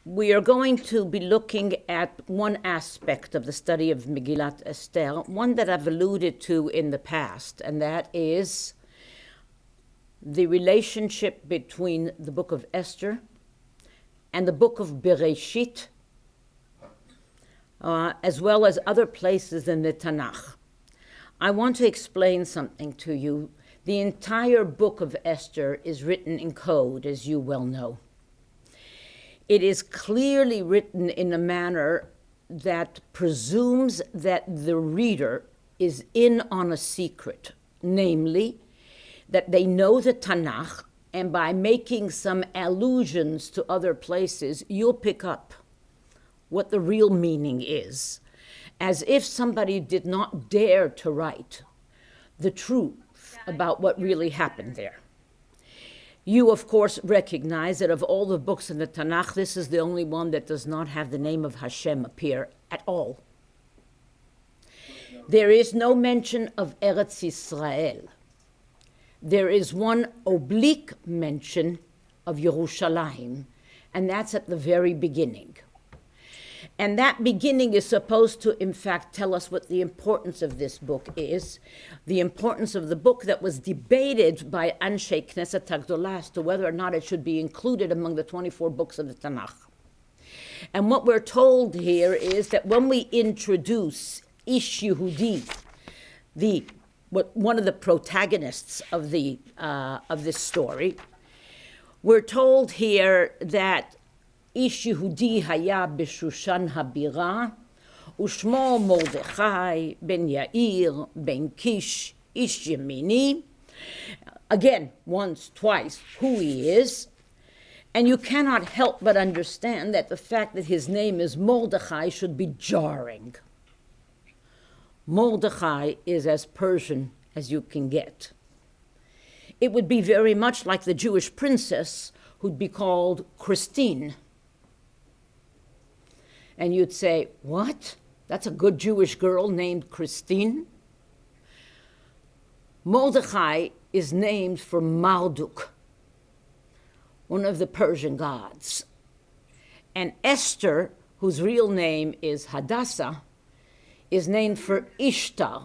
We are going to be looking at one aspect of the study of Megillat Esther, one that I've alluded to in the past, and that is the relationship between the book of Esther and the book of Bereshit, as well as other places in the Tanakh. I want to explain something to you. The entire book of Esther is written in code, as you well know. It is clearly written in a manner that presumes that the reader is in on a secret, namely, that they know the Tanakh, and by making some allusions to other places, you'll pick up what the real meaning is, as if somebody did not dare to write the truth about what really happened there. You, of course, recognize that of all the books in the Tanakh, this is the only one that does not have the name of Hashem appear at all. There is no mention of Eretz Yisrael. There is one oblique mention of Yerushalayim, and that's at the very beginning. And that beginning is supposed to, in fact, tell us what the importance of this book is, the importance of the book that was debated by Anshe Knesset HaGdolah as to whether or not it should be included among the 24 books of the Tanakh. And what we're told here is that when we introduce Ish Yehudi, one of the protagonists of this story, we're told here that Ish Yehudi haya b'Shushan habira, ushmo Mordechai ben Yair ben Kish ish Yemini. Again, once, twice, who he is. And you cannot help but understand that the fact that his name is Mordechai should be jarring. Mordechai is as Persian as you can get. It would be very much like the Jewish princess who'd be called Christine. And you'd say, what? That's a good Jewish girl named Christine? Mordechai is named for Marduk, one of the Persian gods. And Esther, whose real name is Hadassah, is named for Ishtar,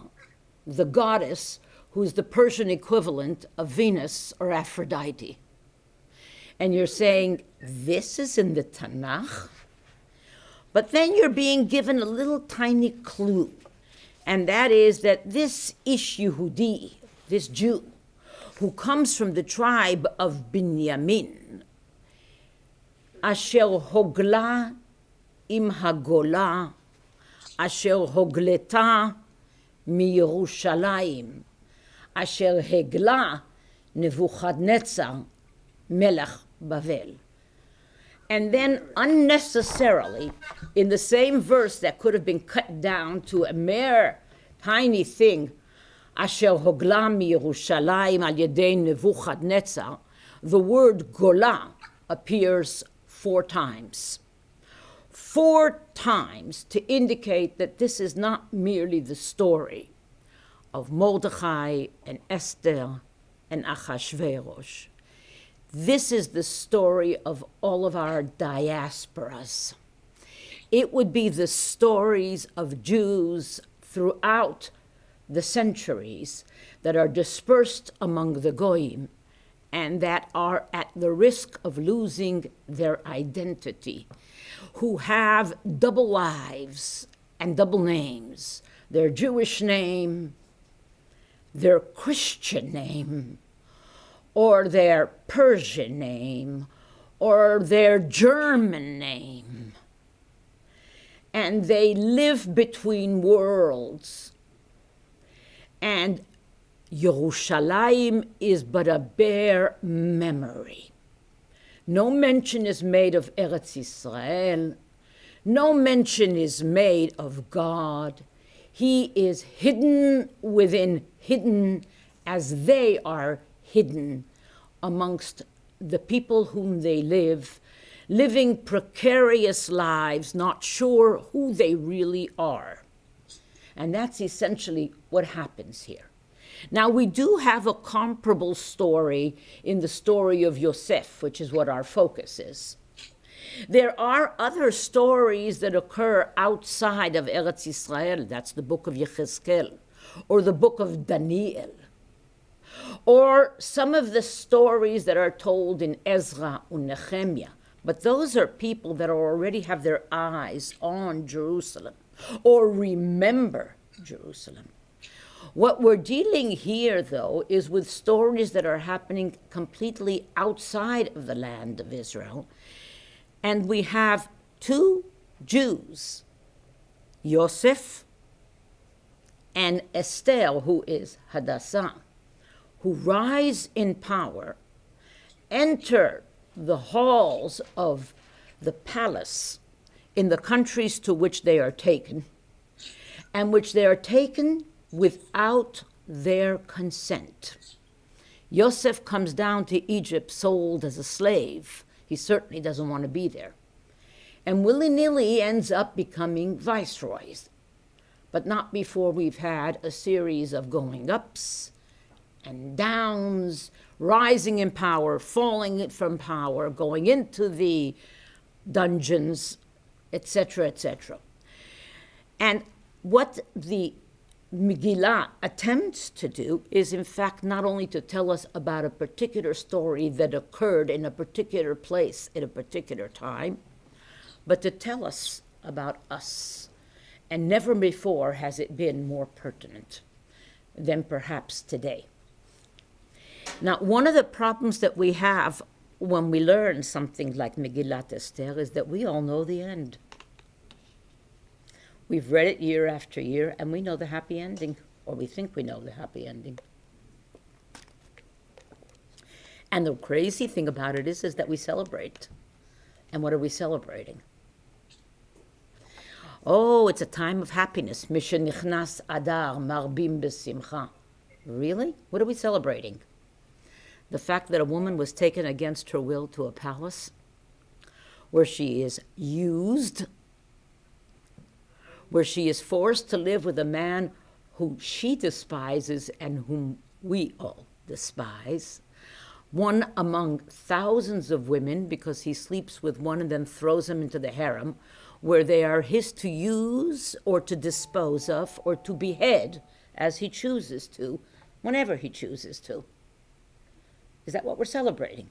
the goddess who's the Persian equivalent of Venus or Aphrodite. And you're saying, this is in the Tanakh? But then you're being given a little tiny clue, and that is that this Ish Yehudi, this Jew, who comes from the tribe of Binyamin, Asher Hogla im Hagola, Asher Hogleta mi Yerushalayim, Asher Hegla Nebuchadnezzar Melech Bavel. And then unnecessarily, in the same verse that could have been cut down to a mere tiny thing, Asher hogla mi Yerushalayim al yedei Nebuchadnezzar, the word gola appears 4 times. 4 times to indicate that this is not merely the story of Mordechai and Esther and Achashverosh. This is the story of all of our diasporas. It would be the stories of Jews throughout the centuries that are dispersed among the Goyim and that are at the risk of losing their identity, who have double lives and double names, their Jewish name, their Christian name, or their Persian name, or their German name. And they live between worlds. And Yerushalayim is but a bare memory. No mention is made of Eretz Yisrael. No mention is made of God. He is hidden within hidden as they are hidden amongst the people whom they live, living precarious lives, not sure who they really are. And that's essentially what happens here. Now, we do have a comparable story in the story of Yosef, which is what our focus is. There are other stories that occur outside of Eretz Israel. That's the book of Yechezkel, or the book of Daniel, or some of the stories that are told in Ezra and Nehemiah. But those are people that already have their eyes on Jerusalem, or remember Jerusalem. What we're dealing here, though, is with stories that are happening completely outside of the land of Israel. And we have two Jews, Yosef and Esther, who is Hadassah, who rise in power, enter the halls of the palace in the countries to which they are taken, and which they are taken without their consent. Yosef comes down to Egypt sold as a slave. He certainly doesn't want to be there. And willy-nilly ends up becoming viceroys, but not before we've had a series of going ups and downs, rising in power, falling from power, going into the dungeons, etc., etc. And what the Megillah attempts to do is, in fact, not only to tell us about a particular story that occurred in a particular place at a particular time, but to tell us about us. And never before has it been more pertinent than perhaps today. Now, one of the problems that we have when we learn something like Megillat Esther is that we all know the end. We've read it year after year, and we know the happy ending, or we think we know the happy ending. And the crazy thing about it is that we celebrate. And what are we celebrating? Oh, it's a time of happiness. Mishenichnas Adar marbim besimcha. Really? What are we celebrating? The fact that a woman was taken against her will to a palace where she is used, where she is forced to live with a man who she despises and whom we all despise, one among thousands of women, because he sleeps with one and then throws them into the harem, where they are his to use or to dispose of or to behead as he chooses to, whenever he chooses to. Is that what we're celebrating?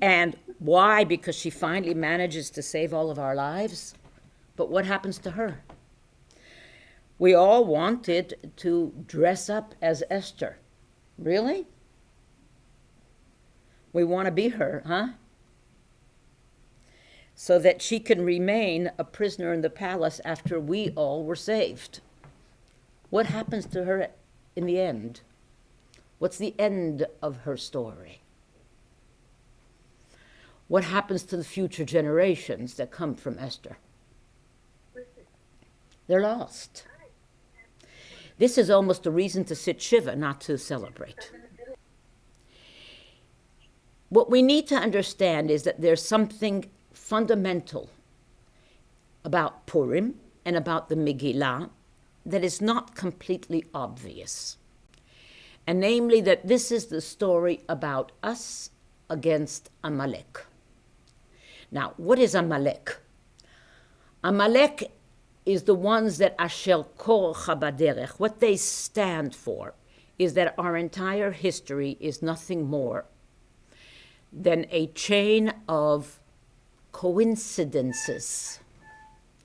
And why? Because she finally manages to save all of our lives? But what happens to her? We all wanted to dress up as Esther. Really? We want to be her, huh? So that she can remain a prisoner in the palace after we all were saved. What happens to her in the end? What's the end of her story? What happens to the future generations that come from Esther? They're lost. This is almost a reason to sit Shiva, not to celebrate. What we need to understand is that there's something fundamental about Purim and about the Megillah that is not completely obvious. And namely that this is the story about us against Amalek. Now, what is Amalek? Amalek is the ones that Asher Korcha Baderech. What they stand for is that our entire history is nothing more than a chain of coincidences.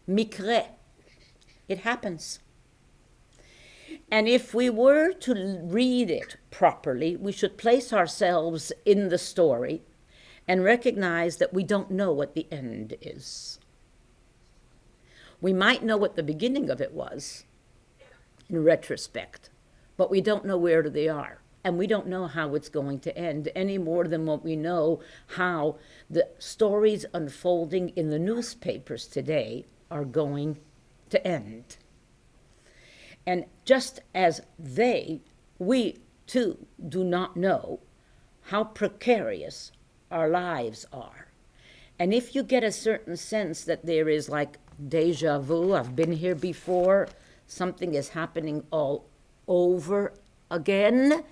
Mikre. It happens. And if we were to read it properly, we should place ourselves in the story and recognize that we don't know what the end is. We might know what the beginning of it was, in retrospect, but we don't know where they are. And we don't know how it's going to end any more than what we know how the stories unfolding in the newspapers today are going to end. And just as we too do not know how precarious our lives are. And if you get a certain sense that there is like deja vu, I've been here before, something is happening all over again,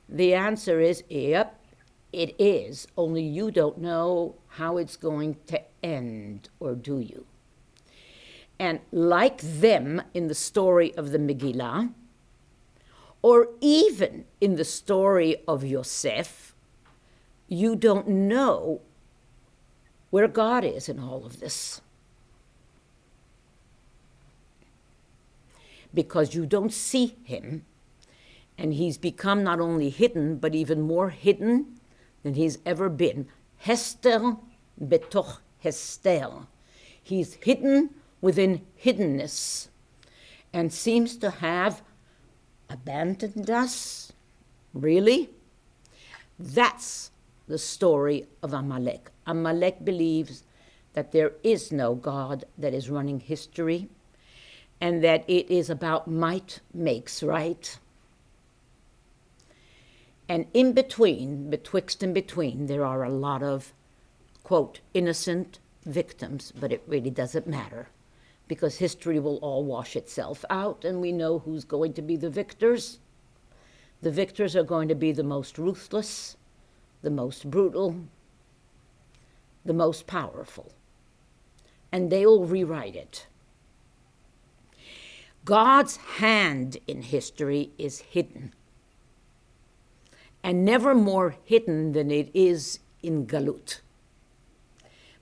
the answer is, yep, It is, only you don't know how it's going to end, or do you? And like them in the story of the Megillah, or even in the story of Yosef, you don't know where God is in all of this. Because you don't see him, and he's become not only hidden, but even more hidden than he's ever been. Hester betoch Hester. He's hidden within hiddenness, and seems to have abandoned us. Really? That's the story of Amalek. Amalek believes that there is no God that is running history, and that it is about might makes right. And in between, betwixt and between, there are a lot of, quote, innocent victims, but it really doesn't matter, because history will all wash itself out, and we know who's going to be the victors. The victors are going to be the most ruthless, the most brutal, the most powerful, and they will rewrite it. God's hand in history is hidden, and never more hidden than it is in Galut.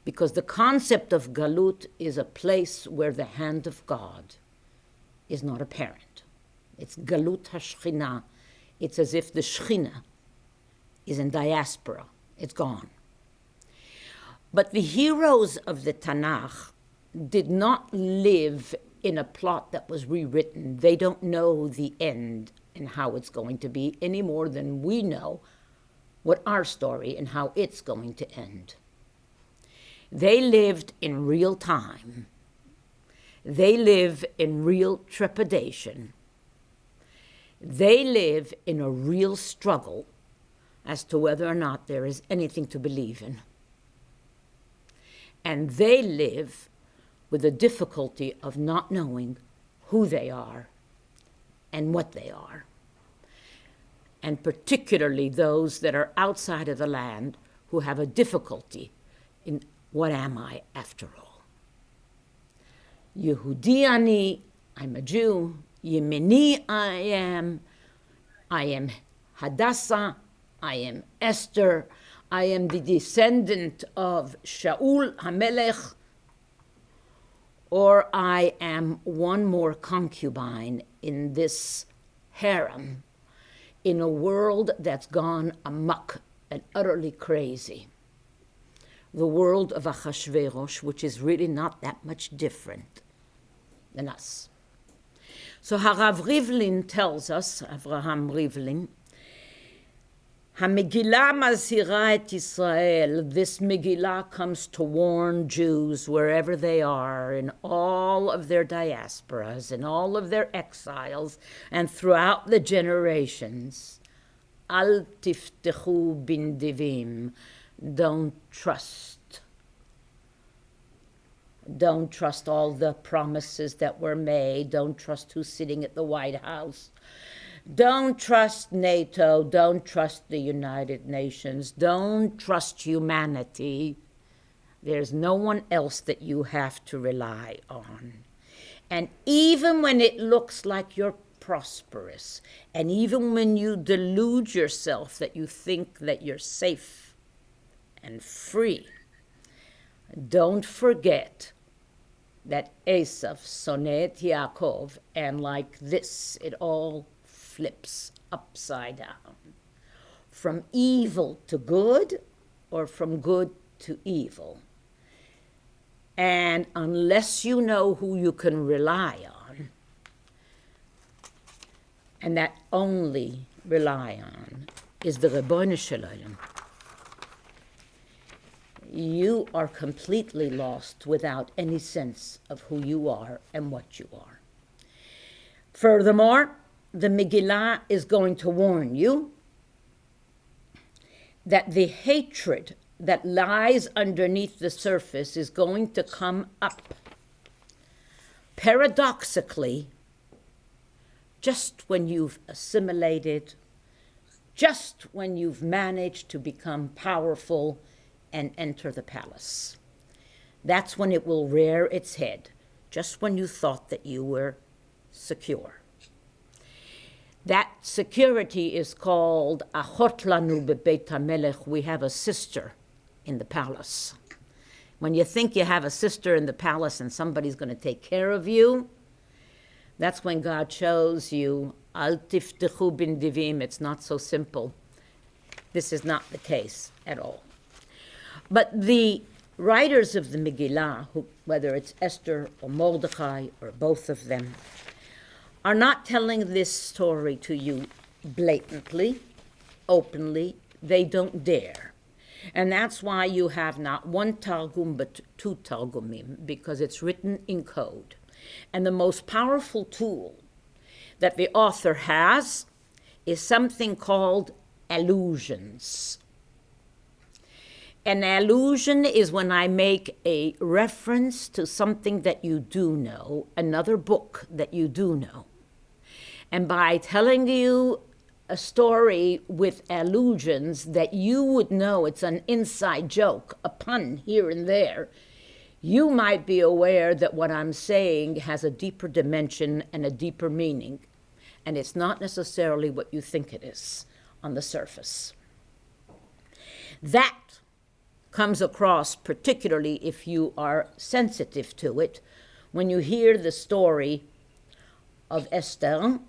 Because the concept of Galut is a place where the hand of God is not apparent. It's Galut HaShechina. It's as if the Shechina is in diaspora. It's gone. But the heroes of the Tanakh did not live in a plot that was rewritten. They don't know the end and how it's going to be any more than we know what our story and how it's going to end. They lived in real time. They live in real trepidation. They live in a real struggle as to whether or not there is anything to believe in. And they live with the difficulty of not knowing who they are and what they are. And particularly those that are outside of the land who have a difficulty in what am I after all? Yehudi ani, I'm a Jew. Yemeni I am Hadassah, I am Esther, I am the descendant of Shaul HaMelech, or I am one more concubine in this harem, in a world that's gone amok and utterly crazy. The world of Achashverosh, which is really not that much different than us. So Harav Rivlin tells us, Avraham Rivlin, HaMegillah mazhira et Yisrael, this Megillah comes to warn Jews wherever they are, in all of their diasporas, in all of their exiles, and throughout the generations. Al tiftechu bin divim, don't trust. Don't trust all the promises that were made. Don't trust who's sitting at the White House. Don't trust NATO. Don't trust the United Nations. Don't trust humanity. There's no one else that you have to rely on. And even when it looks like you're prosperous, and even when you delude yourself that you think that you're safe and free, don't forget that Esav sonnet Yaakov, and like this, it all flips upside down. From evil to good, or from good to evil. And unless you know who you can rely on, and that only rely on is the Rebbeinu Shalom, you are completely lost without any sense of who you are and what you are. Furthermore, the Megillah is going to warn you that the hatred that lies underneath the surface is going to come up. Paradoxically, just when you've assimilated, just when you've managed to become powerful and enter the palace. That's when it will rear its head, just when you thought that you were secure. That security is called Achot lanu bebeit hamelech. We have a sister in the palace. When you think you have a sister in the palace and somebody's going to take care of you, that's when God shows you, Al tiftechu bin divim. It's not so simple. This is not the case at all. But the writers of the Megillah, whether it's Esther or Mordechai or both of them, are not telling this story to you blatantly, openly. They don't dare. And that's why you have not one Targum but two Targumim, because it's written in code. And the most powerful tool that the author has is something called allusions. An allusion is when I make a reference to something that you do know, another book that you do know. And by telling you a story with allusions that you would know it's an inside joke, a pun here and there, you might be aware that what I'm saying has a deeper dimension and a deeper meaning. And it's not necessarily what you think it is on the surface. That comes across, particularly if you are sensitive to it, when you hear the story of Esther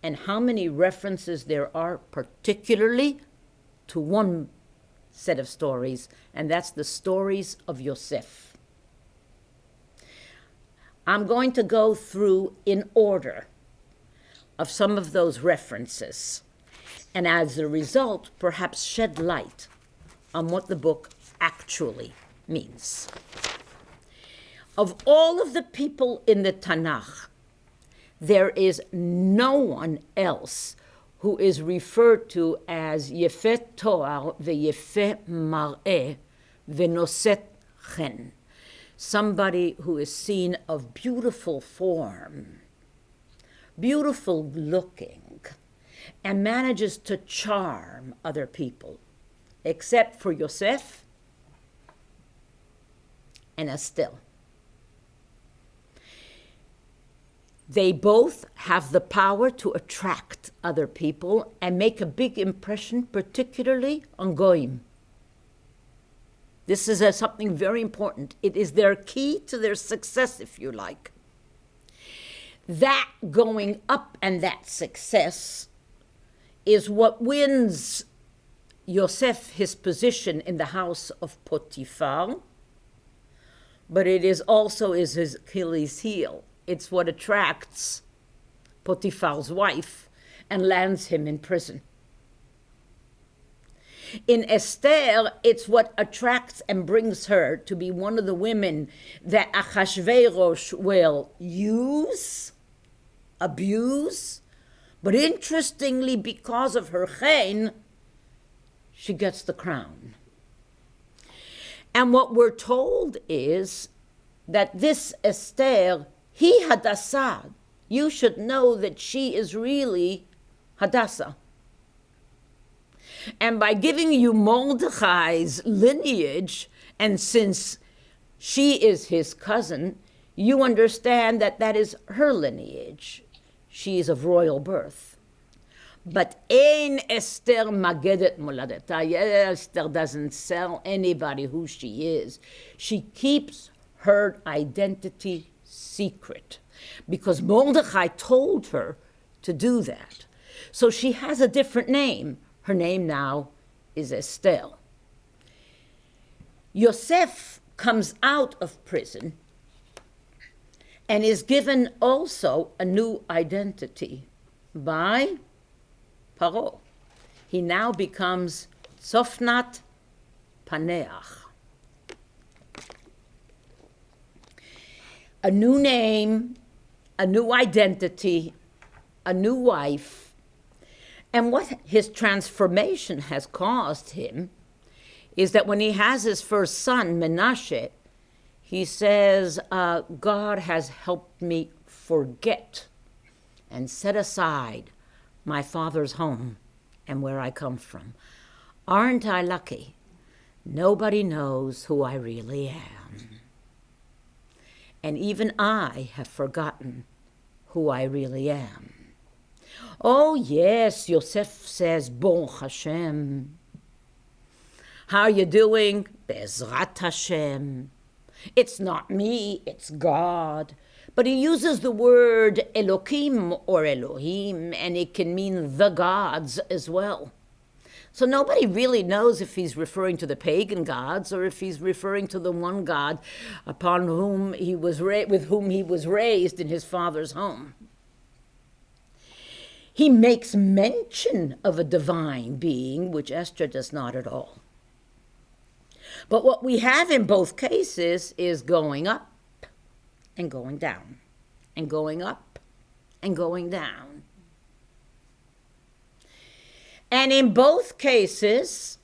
and how many references there are, particularly to one set of stories, and that's the stories of Yosef. I'm going to go through in order of some of those references, and as a result, perhaps shed light on what the book actually means. Of all of the people in the Tanakh, there is no one else who is referred to as Yefet Toar veYefet Mar'eh veNoset Chen, somebody who is seen of beautiful form, beautiful looking, and manages to charm other people, except for Yosef and Esther. They both have the power to attract other people and make a big impression, particularly on Goyim. This is something very important. It is their key to their success, if you like. That going up and that success is what wins Yosef his position in the house of Potiphar, but it is also his Achilles heel. It's what attracts Potiphar's wife and lands him in prison. In Esther, it's what attracts and brings her to be one of the women that Achashverosh will use, abuse, but interestingly, because of her chen, she gets the crown. And what we're told is that this Esther, he Hadassah, you should know that she is really Hadassah. And by giving you Mordechai's lineage, and since she is his cousin, you understand that that is her lineage. She is of royal birth. But Ein Esther Magedet Moladeta. Esther doesn't tell anybody who she is. She keeps her identity secret because Mordechai told her to do that. So she has a different name. Her name now is Esther. Yosef comes out of prison and is given also a new identity by Paro. He now becomes Tzofnat Paneach. A new name, a new identity, a new wife. And what his transformation has caused him is that when he has his first son, Menashe, he says, God has helped me forget and set aside my father's home and where I come from. Aren't I lucky? Nobody knows who I really am. And even I have forgotten who I really am. Oh yes, Yosef says, Bon Hashem. How are you doing? Bezrat Hashem. It's not me, it's God. But he uses the word Elokim or Elohim, and it can mean the gods as well. So nobody really knows if he's referring to the pagan gods or if he's referring to the one God upon whom he was with whom he was raised in his father's home. He makes mention of a divine being, which Esther does not at all. But what we have in both cases is going up and going down, and going up and going down. And in both cases,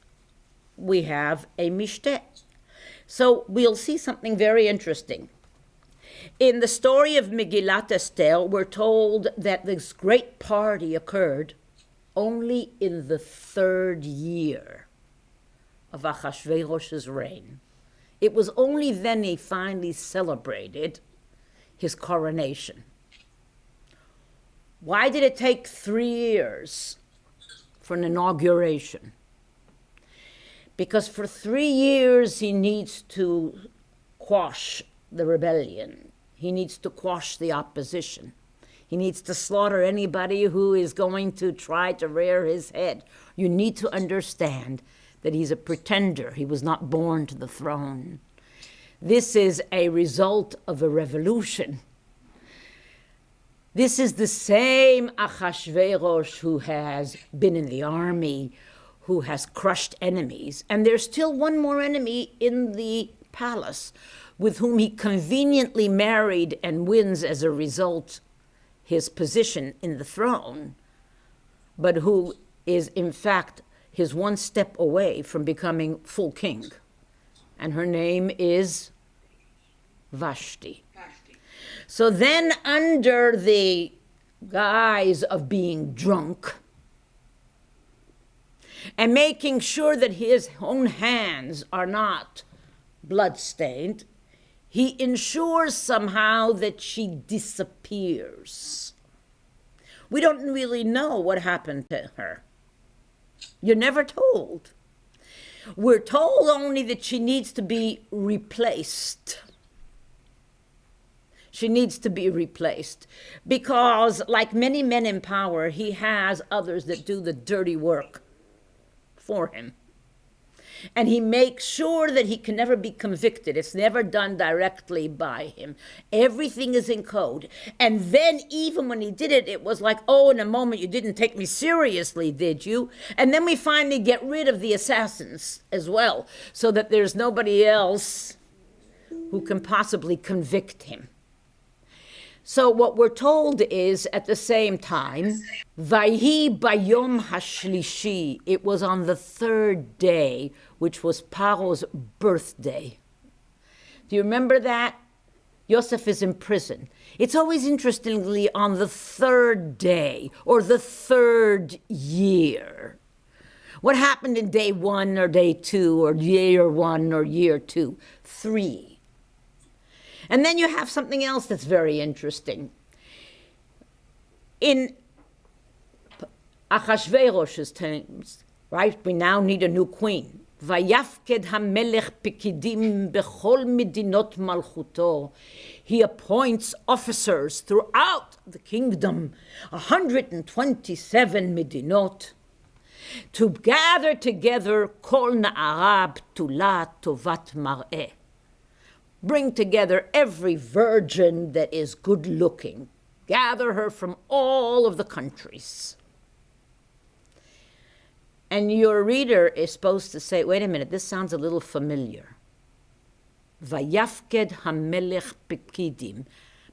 we have a mishteh. So we'll see something very interesting. In the story of Megillat Esther, we're told that this great party occurred only in the 3rd year of Achashverosh's reign. It was only then he finally celebrated his coronation. Why did it take 3 years for an inauguration? Because for 3 years he needs to quash the rebellion. He needs to quash the opposition. He needs to slaughter anybody who is going to try to rear his head. You need to understand that he's a pretender. He was not born to the throne. This is a result of a revolution. This is the same Achashverosh who has been in the army, who has crushed enemies. And there's still one more enemy in the palace with whom he conveniently married and wins as a result his position in the throne, but who is in fact his one step away from becoming full king. And her name is Vashti. So then, under the guise of being drunk and making sure that his own hands are not bloodstained, he ensures somehow that she disappears. We don't really know what happened to her. You're never told. We're told only that she needs to be replaced. She needs to be replaced because, like many men in power, he has others that do the dirty work for him. And he makes sure that he can never be convicted. It's never done directly by him. Everything is in code. And then even when he did it, it was like, oh, in a moment, you didn't take me seriously, did you? And then we finally get rid of the assassins as well, so that there's nobody else who can possibly convict him. So what we're told is, at the same time, Vayhi bayom hashlishi, it was on the 3rd day, which was Paro's birthday. Do you remember that? Yosef is in prison. It's always interestingly on the 3rd day, or the 3rd year. What happened in day 1 or day 2, or year 1 or year 2? 3. And then you have something else that's very interesting. In Achashverosh's times, right, we now need a new queen. Vayafked hamelech pikidim bechol medinot malchuto. He appoints officers throughout the kingdom, 127 medinot, to gather together kol na'ara b'tula tovat mar'eh. Bring together every virgin that is good-looking. Gather her from all of the countries. And your reader is supposed to say, wait a minute, this sounds a little familiar. Vayafked hamelech pekidim,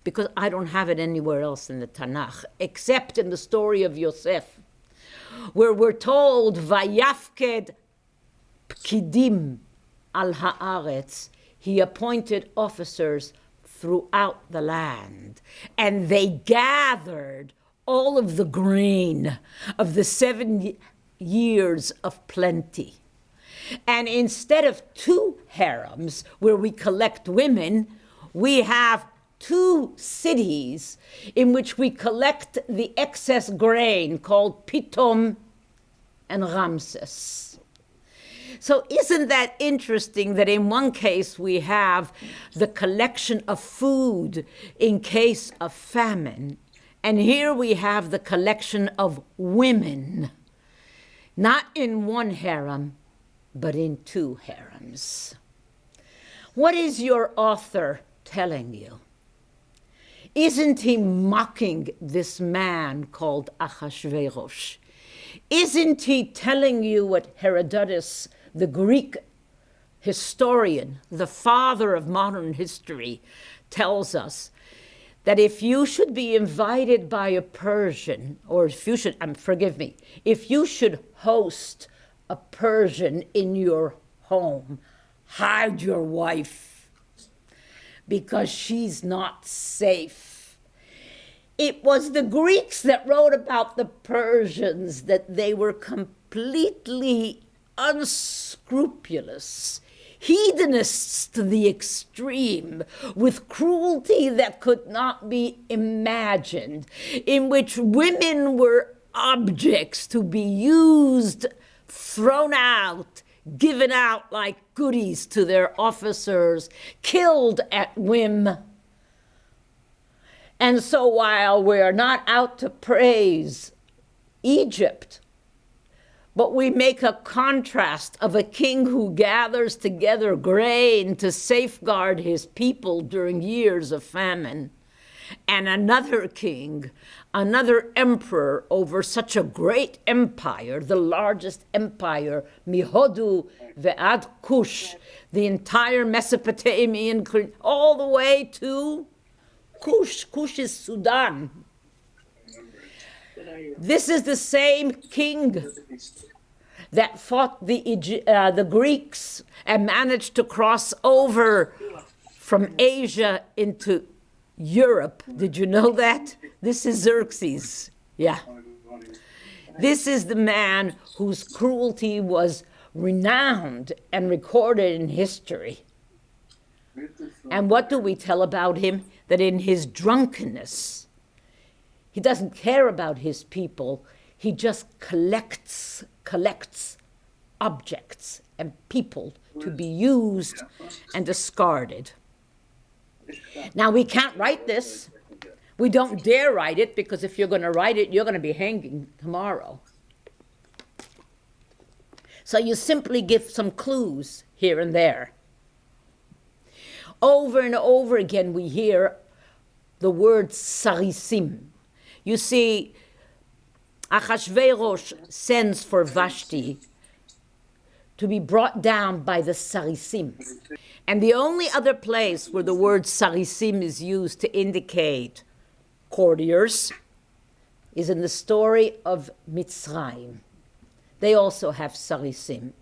because I don't have it anywhere else in the Tanakh, except in the story of Yosef, where we're told, Vayafked pekidim al haaretz, he appointed officers throughout the land, and they gathered all of the grain of the 7 years of plenty. And instead of 2 harems where we collect women, we have 2 cities in which we collect the excess grain called Pitom and Ramses. So isn't that interesting that in one case we have the collection of food in case of famine, and here we have the collection of women, not in 1 harem, but in 2 harems. What is your author telling you? Isn't he mocking this man called Achashverosh? Isn't he telling you what Herodotus, the Greek historian, the father of modern history, tells us? That if you should be invited by a Persian, or if you should, if you should host a Persian in your home, hide your wife, because she's not safe. It was the Greeks that wrote about the Persians, that they were completely unscrupulous, hedonists to the extreme, with cruelty that could not be imagined, in which women were objects to be used, thrown out, given out like goodies to their officers, killed at whim. And so while we're not out to praise Egypt, but we make a contrast of a king who gathers together grain to safeguard his people during years of famine, and another king, another emperor over such a great empire, the largest empire, Mihodu ve'ad Kush, the entire Mesopotamian, all the way to Kush. Kush is Sudan. This is the same king that fought the Greeks and managed to cross over from Asia into Europe. Did you know that? This is Xerxes. Yeah. This is the man whose cruelty was renowned and recorded in history. And what do we tell about him? That in his drunkenness, he doesn't care about his people. He just collects objects and people to be used and discarded. Now, we can't write this. We don't dare write it, because if you're going to write it, you're going to be hanging tomorrow. So you simply give some clues here and there. Over and over again, we hear the word sarisim. You see, Achashverosh sends for Vashti to be brought down by the sarisim. And the only other place where the word sarisim is used to indicate courtiers is in the story of Mitzrayim. They also have sarisim.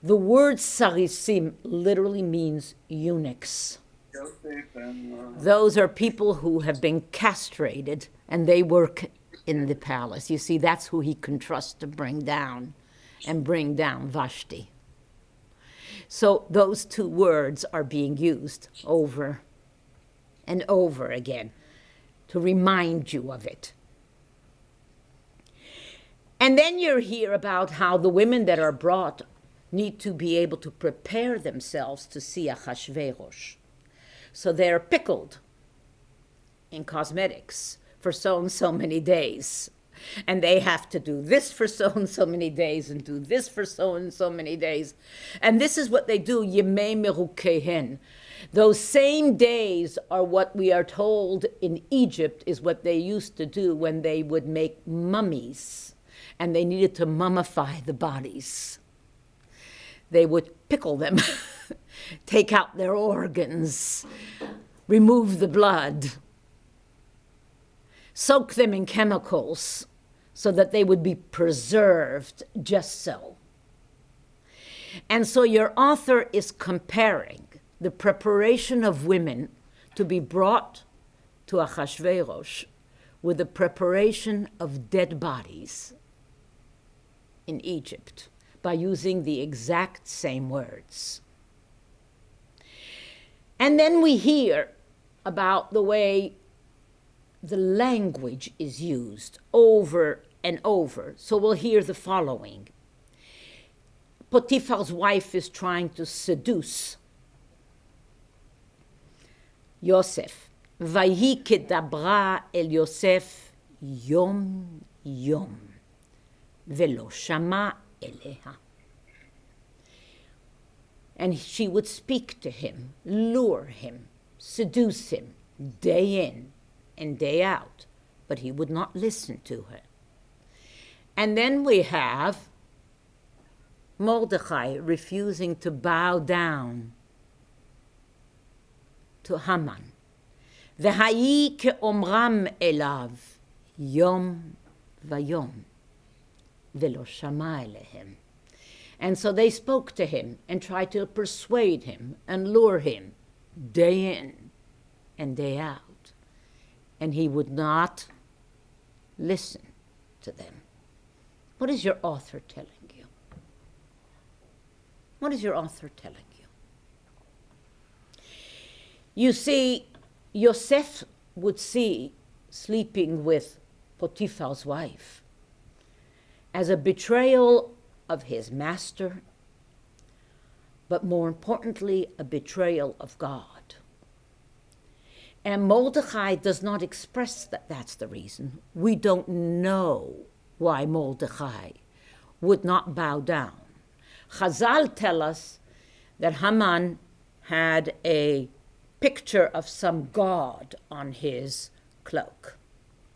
The word sarisim literally means eunuchs. Those are people who have been castrated and they work in the palace. You see, that's who he can trust to bring down Vashti. So those 2 words are being used over and over again to remind you of it. And then you hear about how the women that are brought need to be able to prepare themselves to see Achashverosh. So they're pickled in cosmetics for so and so many days. And they have to do this for so and so many days and do this for so and so many days. And this is what they do, Yemei Merukehen. Those same days are what we are told in Egypt is what they used to do when they would make mummies and they needed to mummify the bodies. They would pickle them, take out their organs, remove the blood, soak them in chemicals so that they would be preserved just so. And so your author is comparing the preparation of women to be brought to Achashverosh with the preparation of dead bodies. in Egypt by using the exact same words. And then we hear about the way the language is used over and over. So we'll hear the following. Potiphar's wife is trying to seduce Yosef. Vayhi kedabra el Yosef yom yom velo shama eleha. And she would speak to him, lure him, seduce him, day in and day out, but he would not listen to her. And then we have Mordechai refusing to bow down to Haman. V'hayi ke'omram elav yom vayom velo shama elehem. And so they spoke to him and tried to persuade him and lure him day in and day out. And he would not listen to them. What is your author telling you? What is your author telling you? You see, Yosef would see sleeping with Potiphar's wife as a betrayal of his master, but more importantly, a betrayal of God. And Mordechai does not express that that's the reason. We don't know why Mordechai would not bow down. Chazal tell us that Haman had a picture of some god on his cloak.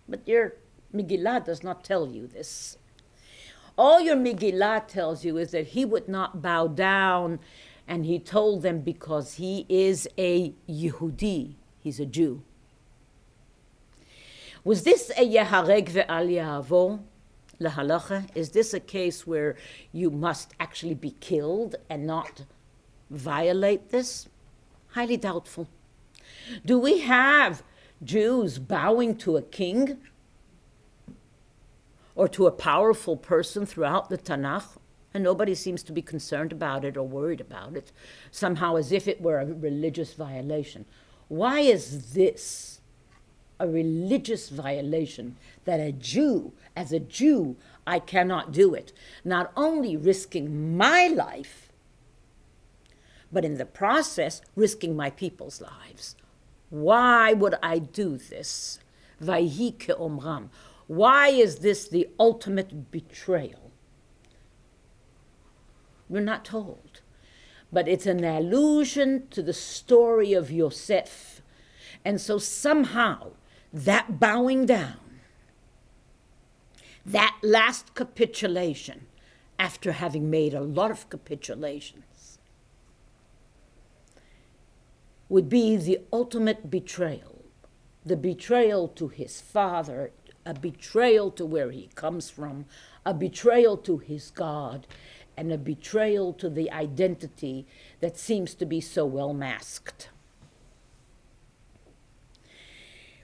But your Megillah does not tell you this. All your Megillah tells you is that he would not bow down, and he told them because he is a Yehudi, he's a Jew. Was this a Yehareg ve'al Yahavor lahalacha? Is this a case where you must actually be killed and not violate this? Highly doubtful. Do we have Jews bowing to a king or to a powerful person throughout the Tanakh? And nobody seems to be concerned about it or worried about it, somehow as if it were a religious violation. Why is this a religious violation that a Jew, as a Jew, I cannot do it? Not only risking my life, but in the process, risking my people's lives. Why would I do this? Vayhi ke'omram. Why is this the ultimate betrayal? We're not told. But it's an allusion to the story of Yosef. And so somehow that bowing down, that last capitulation, after having made a lot of capitulations, would be the ultimate betrayal. The betrayal to his father, a betrayal to where he comes from, a betrayal to his God, and a betrayal to the identity that seems to be so well masked.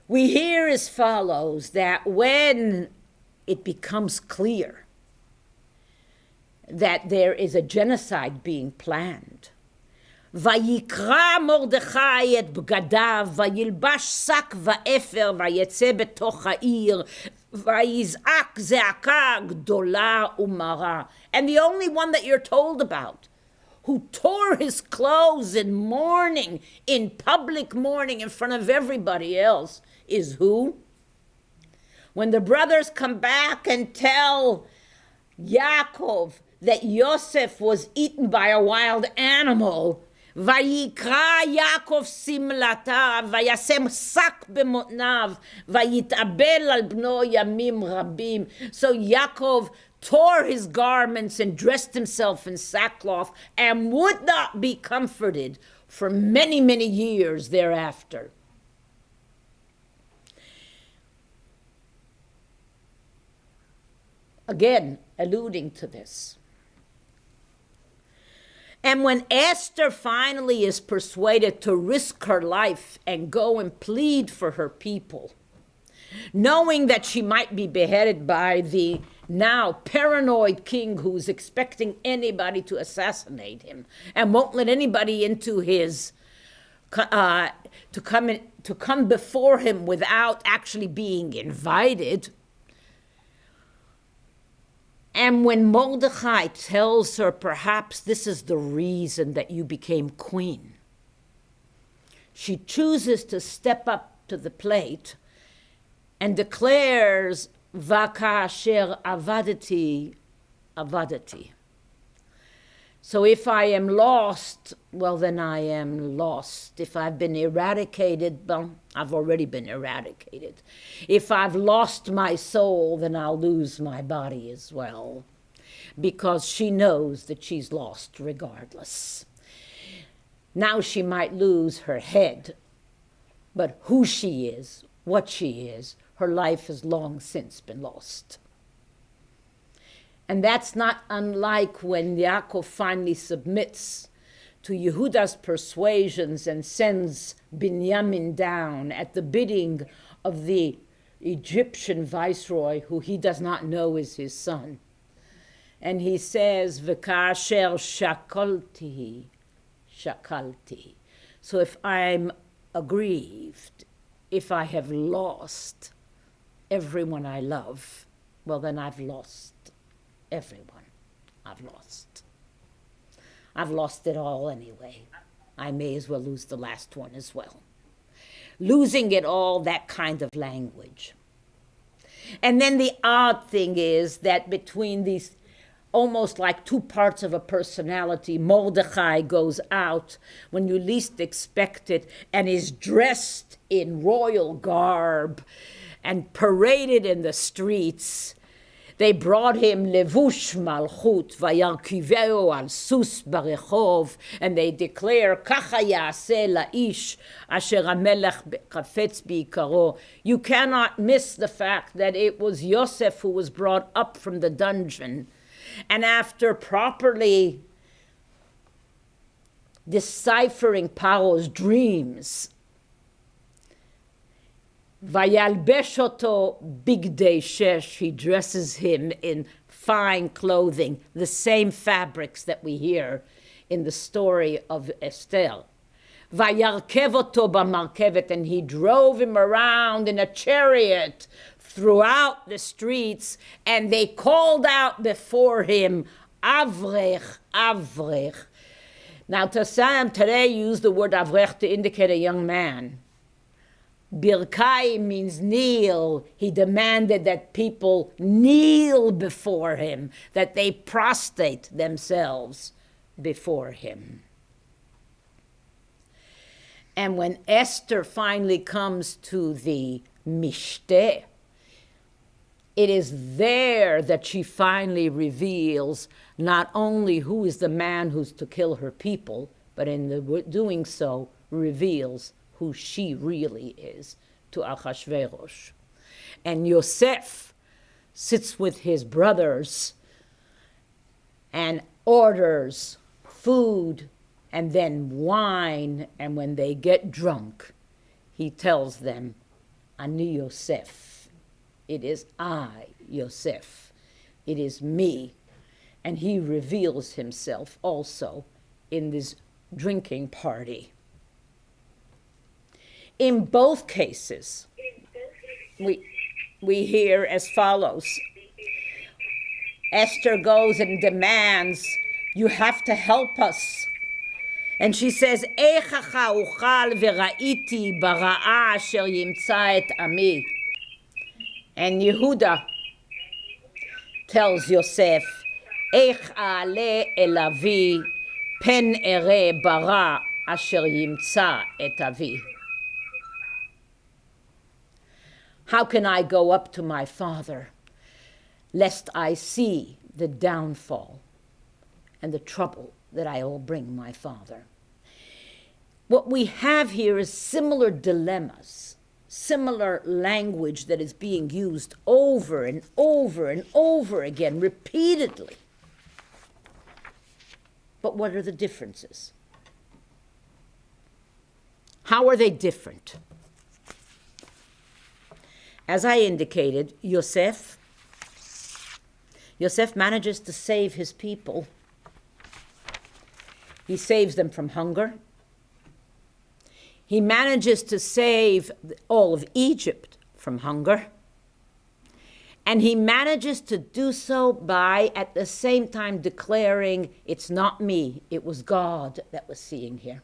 We hear as follows that when it becomes clear that there is a genocide being planned, ויקרע מרדכי את בגדיו, וילבש שק ואפר, ויצא בתוך העיר, ויזעק זעקה גדולה ומרה. And the only one that you're told about, who tore his clothes in mourning, in public mourning in front of everybody else, is who? When the brothers come back and tell Yaakov that Yosef was eaten by a wild animal, ויקרע יעקב שמלתה, וישם שק במותניו, ויתאבל על בנו ימים רבים. So Yaakov tore his garments and dressed himself in sackcloth and would not be comforted for many, many years thereafter. Again, alluding to this. And when Esther finally is persuaded to risk her life and go and plead for her people, knowing that she might be beheaded by the now paranoid king who's expecting anybody to assassinate him and won't let anybody into his to come before him without actually being invited. And when Mordechai tells her, perhaps this is the reason that you became queen, she chooses to step up to the plate and declares, Vakasher avadati, avadati. So if I am lost, well, then I am lost. If I've been eradicated, well, I've already been eradicated. If I've lost my soul, then I'll lose my body as well, because she knows that she's lost regardless. Now she might lose her head, but who she is, what she is, her life has long since been lost. And that's not unlike when Yaakov finally submits to Yehuda's persuasions and sends Binyamin down at the bidding of the Egyptian viceroy, who he does not know is his son. And he says, V'kasher shakalti, shakalti. So if I'm aggrieved, if I have lost everyone I love, well, then I've lost everyone. I've lost. I've lost it all anyway. I may as well lose the last one as well. Losing it all, that kind of language. And then the odd thing is that between these almost like two parts of a personality, Mordechai goes out when you least expect it and is dressed in royal garb and paraded in the streets. They brought him levush malchut vayarkiveo al sus barechov, and they declare kacha yaseh laish asher hamelech chafetz biikaro. You cannot miss the fact that it was Yosef who was brought up from the dungeon, and after properly deciphering Paro's dreams, Vayalbesh oto bigdei shesh, he dresses him in fine clothing, the same fabrics that we hear in the story of Esther. Vayarkev oto b'markevet, and he drove him around in a chariot throughout the streets, and they called out before him, Avrech, Avrech. Now, Tassam today used the word Avrech to indicate a young man. Birkai means kneel. He demanded that people kneel before him, that they prostrate themselves before him. And when Esther finally comes to the Mishteh, it is there that she finally reveals not only who is the man who's to kill her people, but in doing so reveals who she really is to Achashverosh. And Yosef sits with his brothers and orders food and then wine, and when they get drunk, he tells them, Ani Yosef, it is I, Yosef, it is me. And he reveals himself also in this drinking party. In both cases, we hear as follows. Esther goes and demands, you have to help us. And she says, Eichacha uchal v'ra'iti bara'a asher yimtza et ami. And Yehuda tells Yosef, Eich a'ale el avi pen ere bara asher yimtza et avi. How can I go up to my father, lest I see the downfall and the trouble that I will bring my father? What we have here is similar dilemmas, similar language that is being used over and over and over again, repeatedly. But what are the differences? How are they different? As I indicated, Yosef Yosef manages to save his people. He saves them from hunger. He manages to save all of Egypt from hunger. And he manages to do so by, at the same time, declaring, it's not me, it was God that was seeing here.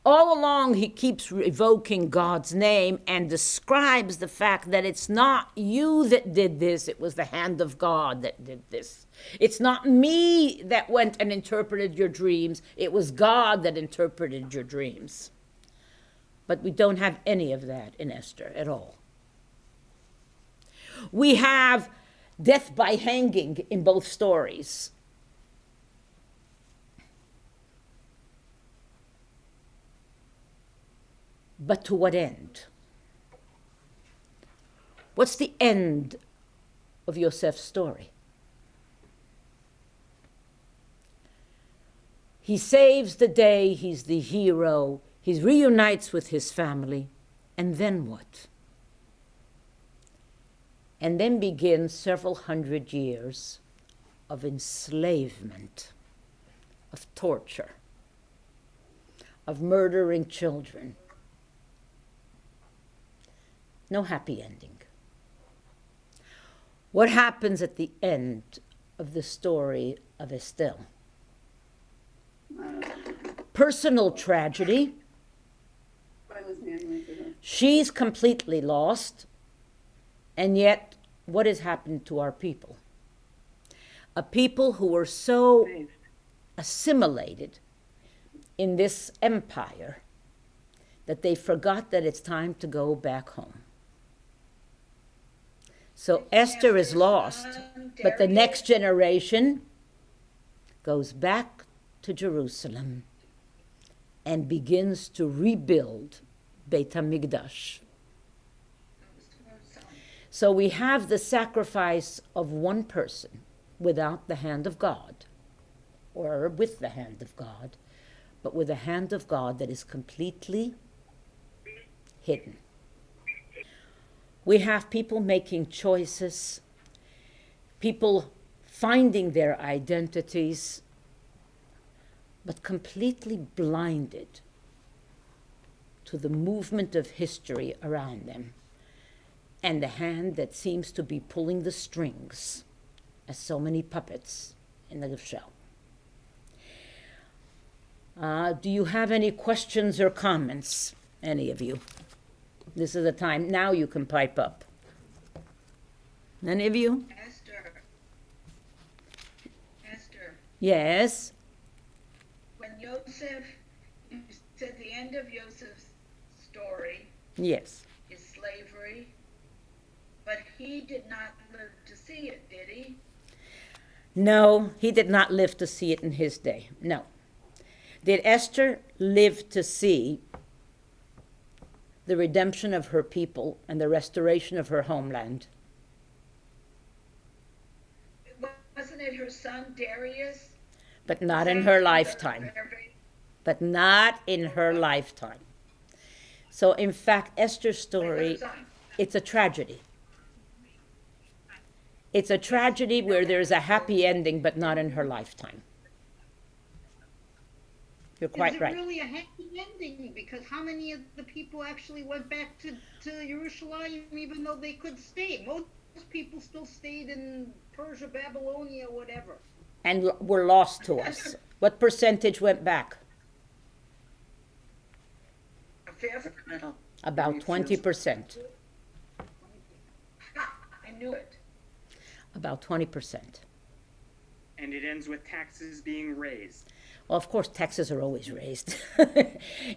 All along, he keeps evoking God's name and describes the fact that it's not you that did this, it was the hand of God that did this. It's not me that went and interpreted your dreams, it was God that interpreted your dreams. But we don't have any of that in Esther at all. We have death by hanging in both stories. But to what end? What's the end of Yosef's story? He saves the day, he's the hero, he reunites with his family, and then what? And then begins several hundred years of enslavement, of torture, of murdering children. No happy ending. What happens at the end of the story of Esther? Personal tragedy. She's completely lost, and yet what has happened to our people? A people who were so assimilated in this empire that they forgot that it's time to go back home. So Esther is lost, but the next generation goes back to Jerusalem and begins to rebuild Beit HaMikdash. So we have the sacrifice of one person without the hand of God, or with the hand of God, but with a hand of God that is completely hidden. We have people making choices, people finding their identities, but completely blinded to the movement of history around them and the hand that seems to be pulling the strings, as so many puppets in the show. Do you have any questions or comments, any of you? This is the time. Now you can pipe up. Any of you? Esther. Yes. When Yosef, you said the end of Yosef's story Yes. is slavery, but he did not live to see it, did he? No, he did not live to see it in his day. No. Did Esther live to see the redemption of her people and the restoration of her homeland? Wasn't it her son Darius? But not in her lifetime. But not in her lifetime. So in fact, Esther's story, it's a tragedy. It's a tragedy where there's a happy ending, but not in her lifetime. You're quite right. Is it really a happy ending? Because how many of the people actually went back to Jerusalem even though they could stay? Most people still stayed in Persia, Babylonia, whatever. And were lost to us. What percentage went back? A fifth? About 20%. I knew it. About 20%. And it ends with taxes being raised. Well, of course, taxes are always raised.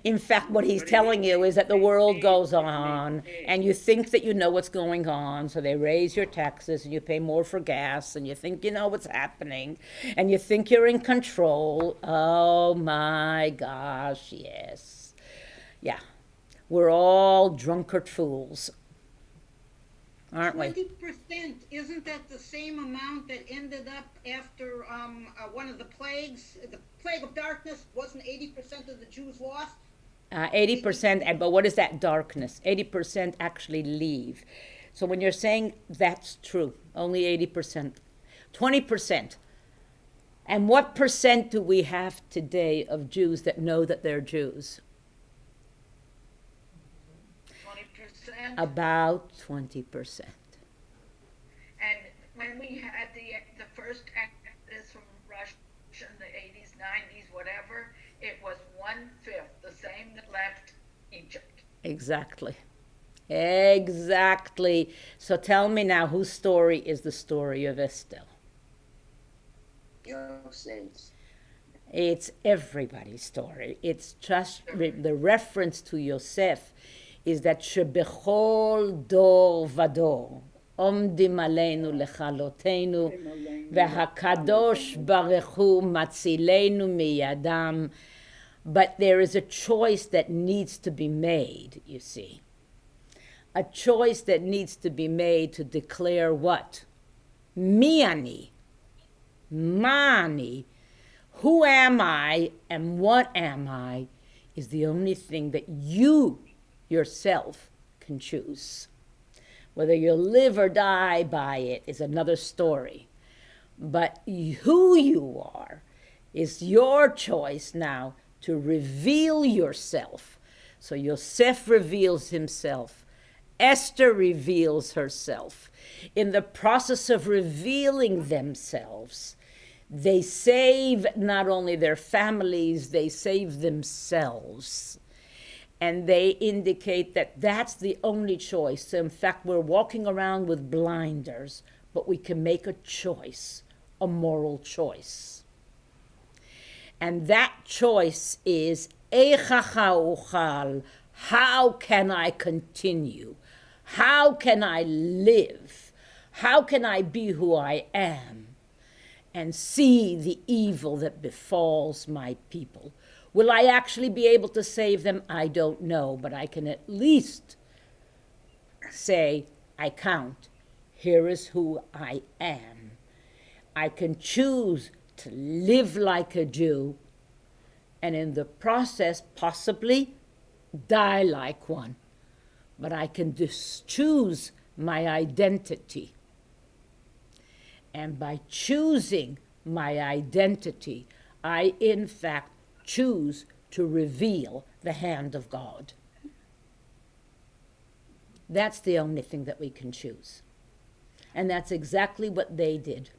In fact, what he's telling you is that the world goes on, and you think that you know what's going on, so they raise your taxes, and you pay more for gas, and you think you know what's happening, and you think you're in control. Oh, my gosh, yes. Yeah, we're all drunkard fools, aren't we? 20%, isn't that the same amount that ended up after one of the plagues? The plague of darkness, wasn't 80% of the Jews lost? 80%, but what is that darkness? 80% actually leave. So when you're saying that's true, only 80%. 20%. And what percent do we have today of Jews that know that they're Jews? 20%. About 20%. And when we had the first exodus from Russia in the 80s, 90s, whatever, it was 1/5, the same that left Egypt. Exactly. Exactly. So tell me now, whose story is the story of Esther? Yosef. It's everybody's story. It's just the reference to Yosef is that shebechol dor vador omdim aleinu lechalotenu v'hakadosh baruch hu matzilenu miyadam. But there is a choice that needs to be made, you see. A choice that needs to be made to declare what? Mi ani, mani. Who am I and what am I is the only thing that you yourself can choose. Whether you live or die by it is another story. But who you are is your choice now to reveal yourself. So Yosef reveals himself. Esther reveals herself. In the process of revealing themselves, they save not only their families, they save themselves. And they indicate that that's the only choice. In fact, we're walking around with blinders, but we can make a choice, a moral choice. And that choice is, how can I continue? How can I live? How can I be who I am and see the evil that befalls my people? Will I actually be able to save them? I don't know, but I can at least say, I count. Here is who I am. I can choose to live like a Jew, and in the process, possibly die like one. But I can just choose my identity. And by choosing my identity, I, in fact, choose to reveal the hand of God. That's the only thing that we can choose. And that's exactly what they did.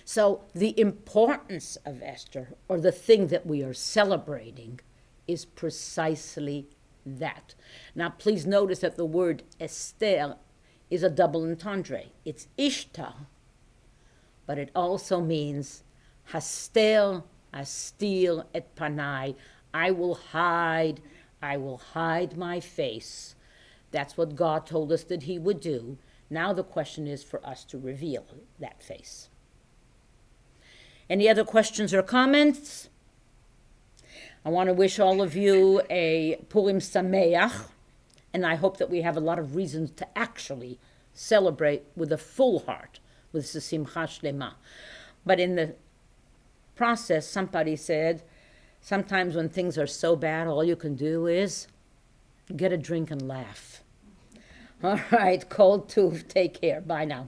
So the importance of Esther, or the thing that we are celebrating, is precisely that. Now, please notice that the word Esther is a double entendre. It's Ishtar, but it also means Haster, Astir et Panai. I will hide my face. That's what God told us that he would do. Now the question is for us to reveal that face. Any other questions or comments? I want to wish all of you a Purim Sameach, and I hope that we have a lot of reasons to actually celebrate with a full heart, with the Simcha Shlema. But in the process, somebody said, sometimes when things are so bad, all you can do is get a drink and laugh. All right, cold tooth, take care. Bye now.